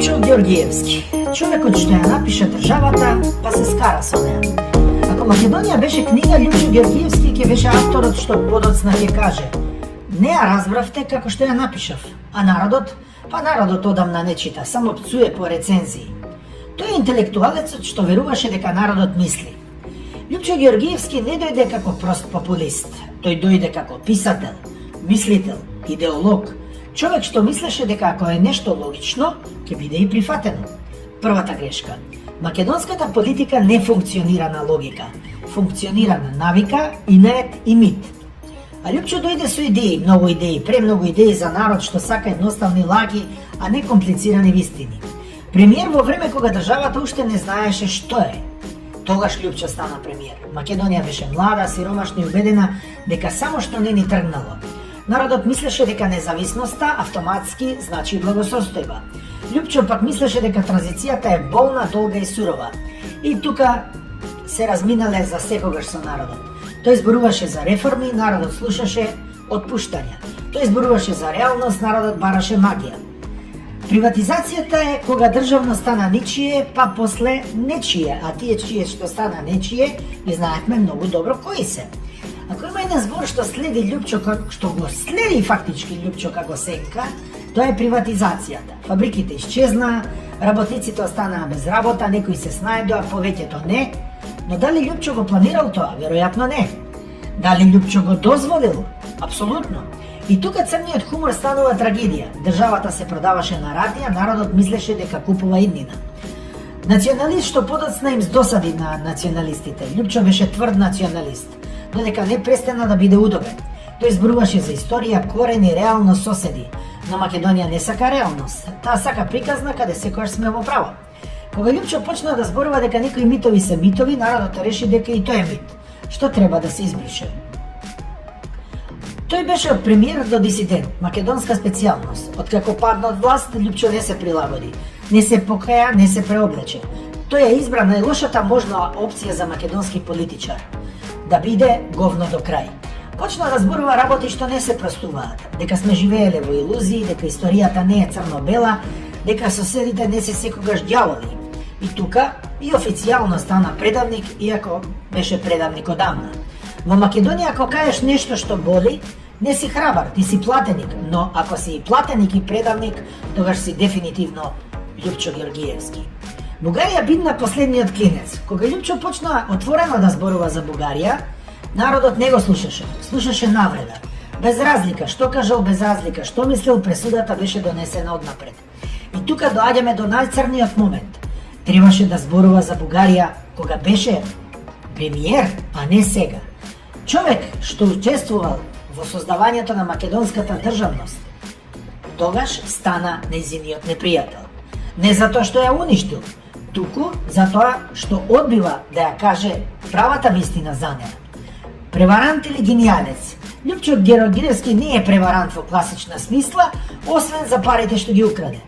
Лјупчо Ѓоргиевски, човекот што ја напиша државата, па се скара со неа. Ако Македонија беше книга, Лјупчо Ѓоргиевски ќе беше авторот што подоцна ќе каже: не ја разбравте како што ја напишав, а народот, народот одамна не чита, само пцуе по рецензии. Тој е интелектуалецот што веруваше дека народот мисли. Лјупчо Ѓоргиевски не дојде како прост популист, тој дојде како писател, мислител, идеолог, човек што мислеше дека ако е нешто логично, ќе биде и прифатено. Првата грешка. Македонската политика не функционира на логика, функционира на навика, инет и мит. А Лјупчо дојде со идеи, многу идеи, премногу идеи за народ што сака едноставни лаги, а не комплицирани вистини. Премиер во време кога државата уште не знаеше што е. Тогаш Лјупчо стана премиер. Македонија беше млада, сиромашна и убедена дека само што не ни тргнало. Народот мислеше дека независноста автоматски значи благосостојба. Лјупчо пак мислеше дека транзицијата е болна, долга и сурова. И тука се разминале за секогаш со народот. Тој зборуваше за реформи, народот слушаше отпуштања. Тој зборуваше за реалност, народот бараше магија. Приватизацијата е кога државно стана ничие, па после нечие, а тие чие што стана нечие, ги знаевме многу добро кои се. Ако има еден збор што следи Лјупчо, што го следи фактички Лјупчо како сенка, тоа е приватизацијата. Фабриките исчезнаа, работниците останаа без работа, некои се снајдоа, повеќето не. Но дали Лјупчо го планирал тоа? Веројатно не. Дали Лјупчо го дозволил? Апсолутно. И тука црниот хумор станува трагедија. Државата се продаваше на рација, народот мислеше дека купува иднина. Националист што подоцна им досади на националистите. Лјупчо беше тврд националист, додека не престана да биде удобен. Тој зборуваше за историја, корени, реално соседи. Но Македонија не сака реалност. Таа сака приказна каде секојаш сме во право. Кога Лјупчо почна да зборува дека некои митови се митови, народот реши дека и тој е мит. Што треба да се избрише? Тој беше од премиер до дисидент, македонска специјалност. Откако падна од власт, Лјупчо не се прилагоди, не се покаја, не се преоблече. Тој ја избра најлошата можна опција за македонски политичар, да биде говно до крај. Почна да зборува работи што не се простуваат, дека сме живееле во илузии, дека историјата не е црно-бела, дека соседите не се секогаш ѓаволи. И тука и официјално стана предавник, иако беше предавник одамна. Во Македонија ако кажеш нешто што боли, не си храбар, ти си платеник, но ако си и платеник и предавник, тогаш си дефинитивно Лјупчо Ѓоргиевски. Бугарија бидна последниот клинец. Кога Лјупчо почна отворено да зборува за Бугарија, народот не го слушаше, слушаше навреда. Без разлика, што кажал без разлика, што мислел, пресудата беше донесена однапред. И тука доаѓаме до најцрниот момент. Требаше да зборува за Бугарија кога беше премиер, а не сега. Човек што учествувал во создавањето на македонската државност, тогаш стана нејзиниот непријател. Не затоа што ја уништил, туку затоа што одбива да ја каже правата вистина за неа. Преварант или гениалец? Лјупчо Ѓоргиевски не е преварант во класична смисла, освен за парите што ги украде.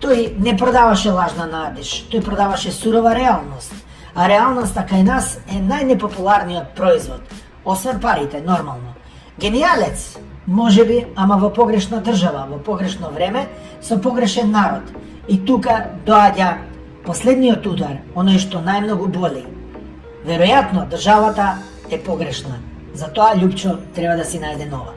Тој не продаваше лажна надеж, тој продаваше сурова реалност, а реалноста кај нас е најнепопуларниот производ, освен парите, нормално. Гениалец, можеби, ама во погрешна држава, во погрешно време, со погрешен народ. И тука доаѓа последниот удар, оној што најмногу боли. Веројатно, државата е погрешна. Затоа Лјупчо треба да си најде нова.